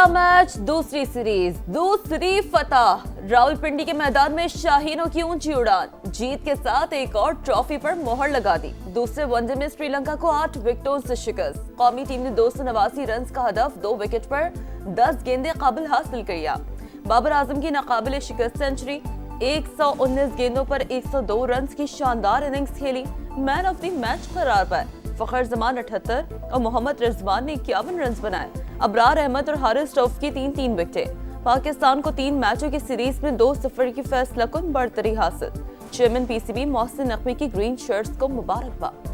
पहला मैच दूसरी सीरीज, दूसरी फतह। रावलपिंडी के मैदान में शाहीनों की ऊंची उड़ान, जीत के साथ एक और ट्रॉफी पर मोहर लगा दी। दूसरे वनडे में श्रीलंका को 8 विकेटों से शिकस्त। कौमी टीम ने 289 रन का हदफ 2 विकेट पर 10 गेंदें काबिल हासिल किया। बाबर आजम की नाकाबिले शिकस्त सेंचुरी, 119 गेंदों पर 102 रन की शानदार इनिंग्स खेली। मैन ऑफ द मैच करार पाए। फखर जमान 78 और मोहम्मद रिजवान ने 51 रन बनाए। अबरार अहमद और हारिस रऊफ की 3-3 विकेटें। पाकिस्तान को 3 मैचों की सीरीज में 2-0 की फैसला कुन बढ़तरी हासिल। चेयरमैन पीसीबी मोहसिन नकवी की ग्रीन शर्ट्स को मुबारकबाद।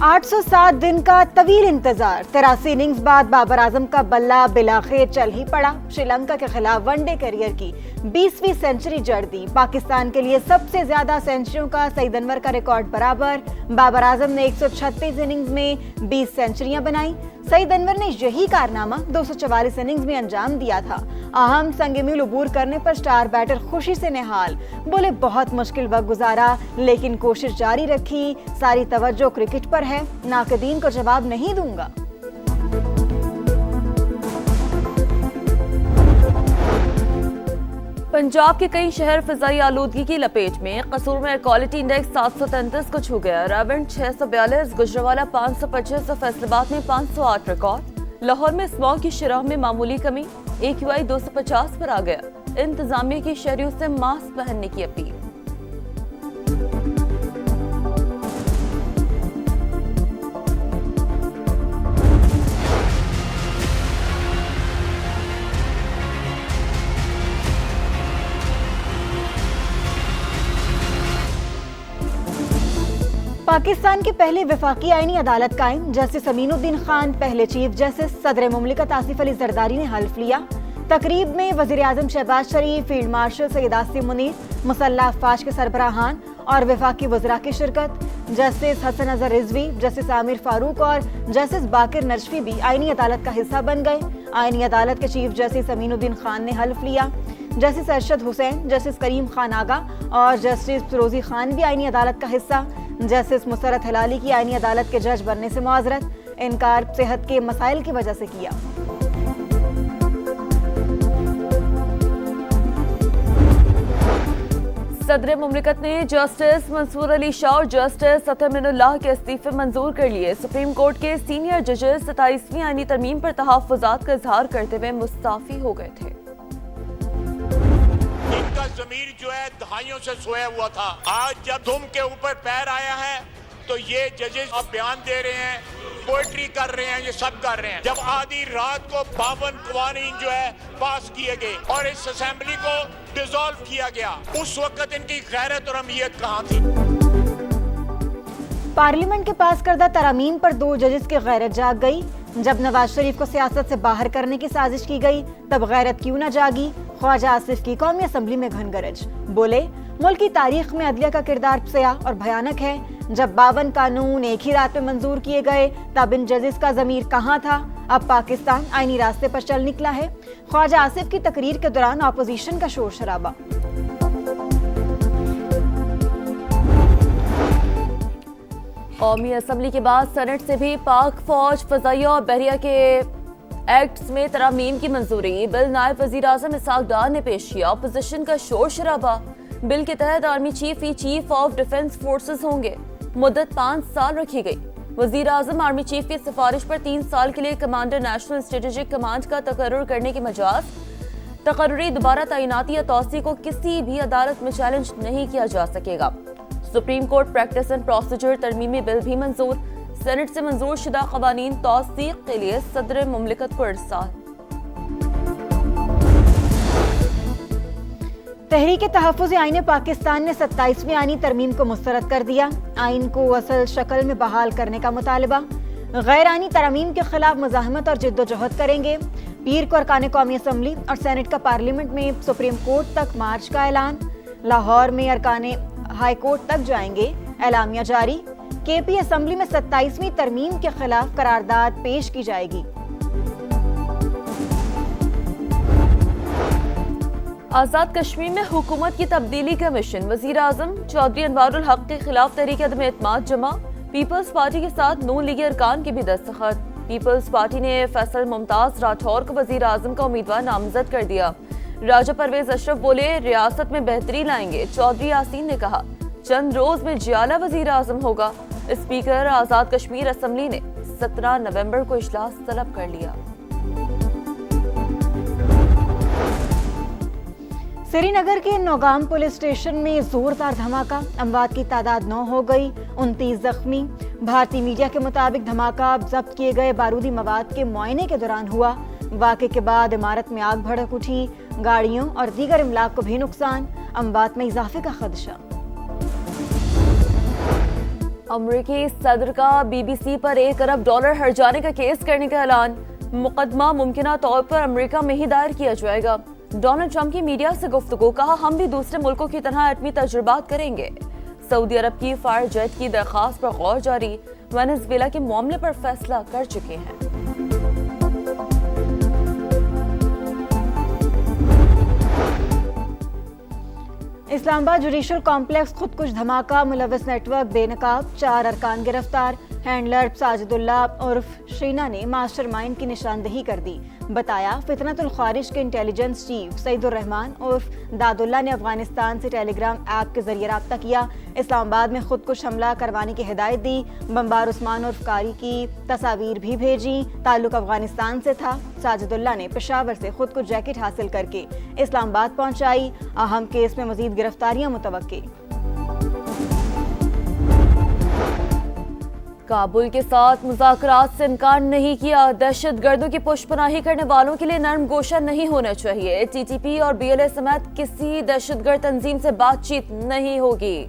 807 दिन का तवील इंतजार, 83 इनिंग्स बाद बाबर आजम का बल्ला बिलाखिर चल ही पड़ा। श्रीलंका के खिलाफ वनडे करियर की 20वीं सेंचुरी जड़ दी। पाकिस्तान के लिए सबसे ज्यादा सेंचुरियों का सईद अनवर का रिकॉर्ड बराबर। बाबर आजम ने 136 इनिंग्स में 20 सेंचुरियां बनाई। सईद अनवर ने यही कारनामा 244 इनिंग्स में अंजाम दिया था। अहम संगमील उबूर करने पर स्टार बैटर खुशी से निहाल, बोले बहुत मुश्किल वक्त गुजारा लेकिन कोशिश जारी रखी। सारी तवज्जो क्रिकेट पर है, नाकदीन को जवाब नहीं दूंगा। पंजाब के कई शहर फिजाई आलूदगी की लपेट में। कसूर में एयर क्वालिटी इंडेक्स 733 को छू गया। रावंड 642, गुजरावाला 525 और फैसलाबाद में 508 रिकॉर्ड। लाहौर में स्मॉग की शरह में मामूली कमी, AQI 250 पर आ गया। इंतजामिया की शहरियों से मास्क पहनने की अपील। पाकिस्तान के पहले वफाकी आईनी अदालत कायम। जस्टिस अमीनुद्दीन खान पहले चीफ जस्टिस। सदर मुमलिकत आसिफ अली जरदारी ने हल्फ लिया। तकरीब में वजीर आजम शहबाज शरीफ, फील्ड मार्शल सैयद आसिम मुनीर, मुसल्लह अफवाज के सरबराहान और वफाकी वज़रा की शिरकत। जस्टिस हसन अजहर रिजवी, जस्टिस आमिर फारूक और जस्टिस बाकिर नजफी भी आईनी अदालत का हिस्सा बन गए। आईनी अदालत के चीफ जस्टिस अमीनुद्दीन खान ने हल्फ लिया। जस्टिस अरशद हुसैन, जस्टिस करीम खान आगा और जस्टिस फिरोजी खान भी आईनी अदालत का हिस्सा। जस्टिस मुसरत हिलाली की आईनी अदालत के जज बनने से मुआजरत, इनकार सेहत के मसाइल की वजह से किया। सदर मुमलिकत ने जस्टिस मंसूर अली शाह और जस्टिस अतर मिनुल्लाह के इस्तीफे मंजूर कर लिए। सुप्रीम कोर्ट के सीनियर जजेस 27वीं आईनी तरमीम पर तहफ़्फ़ुज़ात का इजहार करते हुए मुस्ताफी हो गए थे। इनका ज़मीर जो है दहाइयों से सोया हुआ था, आज जब धुम के ऊपर पैर आया है तो ये जजेस अब बयान दे रहे हैं, पोएट्री कर रहे हैं, ये सब कर रहे हैं। जब आधी रात को 52 क़वानीन जो है पास किए गए और इस असेंबली को डिसॉल्व किया गया, उस वक्त इनकी गैरत और अहमियत कहाँ थी? पार्लियामेंट के पास करदा तरामीम पर 2 जजेस की गैरत जाग गई। जब नवाज शरीफ को सियासत से बाहर करने की साजिश की गई तब गैरत क्यों न जागी? ख्वाजा आसिफ की कौमी असम्बली में घनगरज, बोले मुल्क की तारीख में अदलिया का किरदार स्याह और भयानक है। जब 52 कानून एक ही रात में मंजूर किए गए तब इन जजेस का ज़मीर कहाँ था? अब पाकिस्तान आईनी रास्ते पर चल निकला है। ख्वाजा आसिफ की तकरीर के दौरान अपोजिशन का शोर शराबा। कौमी असम्बली के बाद सेनेट से भी पाक फौज, फजाइया और बहरिया के एक्ट्स में तरामीम की मंजूरी। बिल नायब वजीर आजम इसहाक डार ने पेश किया। अपोजिशन का शोर शराबा। बिल के तहत army chief he chief of defence forces होंगे। मुद्दत 5 साल रखी गई। वजीर आजम आर्मी चीफ की सिफारिश पर 3 साल के लिए कमांडर नेशनल स्ट्रेटेजिक कमांड का तकर्रुर करने की मजाज। तकर्रुरी दोबारा तैनाती या तौसी को किसी भी अदालत में चैलेंज नहीं किया जा सकेगा। Supreme court practice and procedure तरमीमी बिल भी मंजूर। सेनेट से मंजूर शुदा कवानीन तौसीक के लिए सदर मुमलिकत को इरसाल। तहरीक तहफ़्फ़ुज़ आईन पाकिस्तान ने 27वीं आईनी तरमीम को मुस्तरद कर दिया। आइन को असल शक्ल में बहाल करने का मुतालबा। गैर आईनी तरमीम के खिलाफ मुज़ाहमत और जिद्दोजहद करेंगे। पीर को अरकान कौमी असम्बली और सेनेट का पार्लियामेंट में सुप्रीम कोर्ट तक मार्च का ऐलान। लाहौर में अरकान हाई कोर्ट तक जाएंगे, एलामिया जारी। KP असम्बली में 27वीं तरमीम के खिलाफ करारदाद पेश की जाएगी। आजाद कश्मीर में हुकूमत की तब्दीली का मिशन। वजीर आजम चौधरी अनवारुल हक के खिलाफ तहरीक अदम एतमाद जमा। پیپلز پارٹی کے ساتھ نون لیگی ارکان کے بھی دستخط۔ پیپلز پارٹی نے فیصل ممتاز راٹھور کو وزیر اعظم کا امیدوار نامزد کر دیا۔ راجہ پرویز اشرف بولے ریاست میں بہتری لائیں گے۔ چودھری یاسین نے کہا چند روز میں جیالہ وزیر اعظم ہوگا۔ اسپیکر آزاد کشمیر اسمبلی نے 17 نومبر کو اجلاس طلب کر لیا۔ سری نگر کے نوگام پولیس اسٹیشن میں زوردار دھماکہ، اموات کی تعداد 9 ہو گئی، 29 زخمی۔ بھارتی میڈیا کے مطابق دھماکہ ضبط کیے گئے بارودی مواد کے معائنے کے دوران ہوا۔ واقعے کے بعد عمارت میں آگ بھڑک اٹھی، گاڑیوں اور دیگر املاک کو بھی نقصان، اموات میں اضافے کا خدشہ۔ امریکی صدر کا بی بی سی پر $1 ارب ہرجانے کا کیس کرنے کا اعلان۔ مقدمہ ممکنہ طور پر امریکہ میں ہی دائر کیا جائے گا۔ ڈونلڈ ٹرمپ کی میڈیا سے گفتگو، کہا ہم بھی دوسرے ملکوں کی طرح ایٹمی تجربات کریں گے۔ سعودی عرب کی فائر جیٹ کی درخواست پر غور جاری، وینزویلا کے معاملے پر فیصلہ کر چکے ہیں۔ اسلام آباد جوڈیشل کمپلیکس خودکش دھماکہ، ملوث نیٹ ورک بے نقاب، 4 ارکان گرفتار۔ ہینڈلر ساجد اللہ عرف شینا نے ماسٹر مائنڈ کی نشاندہی کر دی، بتایا فتنۃ الخوارج کے انٹیلیجنس چیف سعید الرحمان عرف داد اللہ نے افغانستان سے ٹیلی گرام ایپ کے ذریعے رابطہ کیا، اسلام آباد میں خودکش حملہ کروانے کی ہدایت دی، بمبار عثمان عرف قاری کی تصاویر بھی بھیجی، تعلق افغانستان سے تھا۔ ساجد اللہ نے پشاور سے خودکش جیکٹ حاصل کر کے اسلام آباد پہنچائی، اہم کیس میں مزید گرفتاریاں متوقع۔ کابل کے ساتھ مذاکرات سے انکار نہیں کیا، دہشت گردوں کی پشت پناہی کرنے والوں کے لیے نرم گوشہ نہیں ہونا چاہیے، ٹی ٹی پی اور بی ایل اے سمیت کسی دہشت گرد تنظیم سے بات چیت نہیں ہوگی۔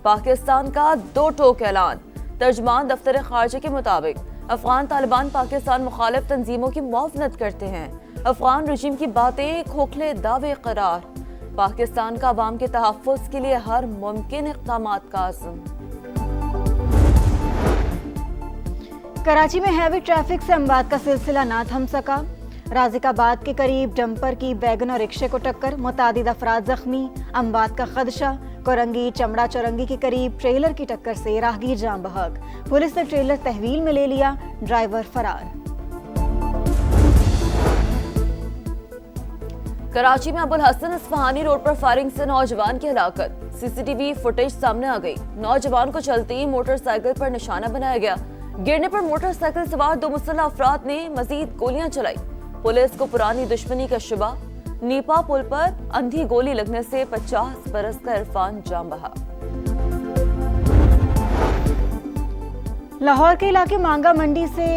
پاکستان کا 2 ٹوک اعلان، ترجمان دفتر خارجہ کے مطابق افغان طالبان پاکستان مخالف تنظیموں کی معاونت کرتے ہیں، افغان رجیم کی باتیں کھوکھلے دعوے قرار، پاکستان کا عوام کے تحفظ کے لیے ہر ممکن اقدامات کا عزم۔ کراچی میں ہیوی ٹریفک سے اموات کا سلسلہ نہ تھم سکا، رازق آباد کے قریب ڈمپر کی ویگن اور رکشے کو ٹکر، متعدد افراد زخمی، اموات کا خدشہ۔ کورنگی چمڑا چورنگی کے قریب ٹریلر کی ٹکر سے راہگیر جاں بحق، پولیس نے ٹریلر تحویل میں لے لیا، ڈرائیور فرار۔ کراچی میں ابوالحسن اصفہانی روڈ پر فائرنگ سے نوجوان کی ہلاکت، سی سی ٹی وی فوٹیج سامنے آ گئی، نوجوان کو چلتی موٹر سائیکل پر نشانہ بنایا گیا، گرنے پر موٹر سائیکل سوار 2 مسلح افراد نے مزید گولیاں چلائی، پولیس کو پرانی دشمنی کا شبہ، نیپا پل پر اندھی گولی لگنے سے 50 برس کا عرفان جاں بحق۔ لاہور کے علاقے مانگا منڈی سے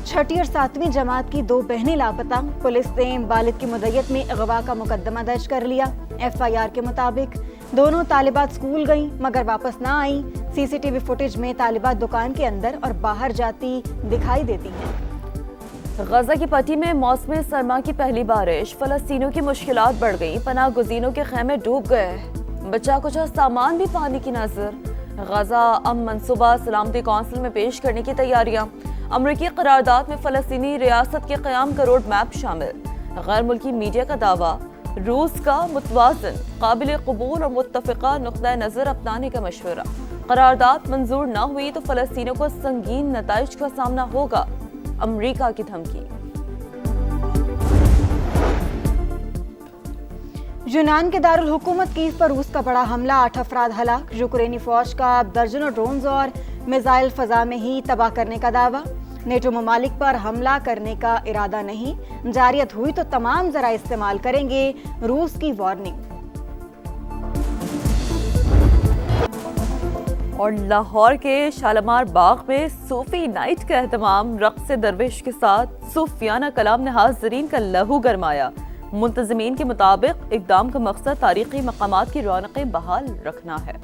6ٹھی اور 7ویں جماعت کی 2 بہنیں لاپتہ، پولیس نے بالغ کی مدعیت میں اغوا کا مقدمہ درج کر لیا۔ ایف آئی آر کے مطابق دونوں طالبات سکول گئیں مگر واپس نہ آئیں، سی سی ٹی وی فوٹیج میں طالبات دکان کے اندر اور باہر جاتی دکھائی دیتی ہیں۔ غزہ کی پٹی میں موسم سرما کی پہلی بارش، فلسطینیوں کی مشکلات بڑھ گئیں، پناہ گزینوں کے خیمے ڈوب گئے، بچا کچا سامان بھی پانی کی نظر۔ غزہ امن منصوبہ سلامتی کونسل میں پیش کرنے کی تیاریاں، امریکی قرارداد میں فلسطینی ریاست کے قیام کا روڈ میپ شامل، غیر ملکی میڈیا کا دعویٰ روس کا متوازن، قابل قبول اور متفقہ نقطہ نظر اپنانے کا مشورہ، قرارداد منظور نہ ہوئی تو فلسطینیوں کو سنگین نتائج کا سامنا ہوگا، امریکہ کی دھمکی۔ یونان کے دارالحکومت کیف پر روس کا بڑا حملہ، 8 افراد ہلاک، یوکرینی فوج کا درجنوں ڈرونز اور میزائل فضا میں ہی تباہ کرنے کا دعویٰ، نیٹو ممالک پر حملہ کرنے کا ارادہ نہیں، جارحیت ہوئی تو تمام ذرائع استعمال کریں گے، روس کی وارننگ۔ اور لاہور کے شالمار باغ میں صوفی نائٹ کا اہتمام، رقص درویش کے ساتھ صوفیانہ کلام نے حاضرین کا لہو گرمایا، منتظمین کے مطابق اقدام کا مقصد تاریخی مقامات کی رونقیں بحال رکھنا ہے۔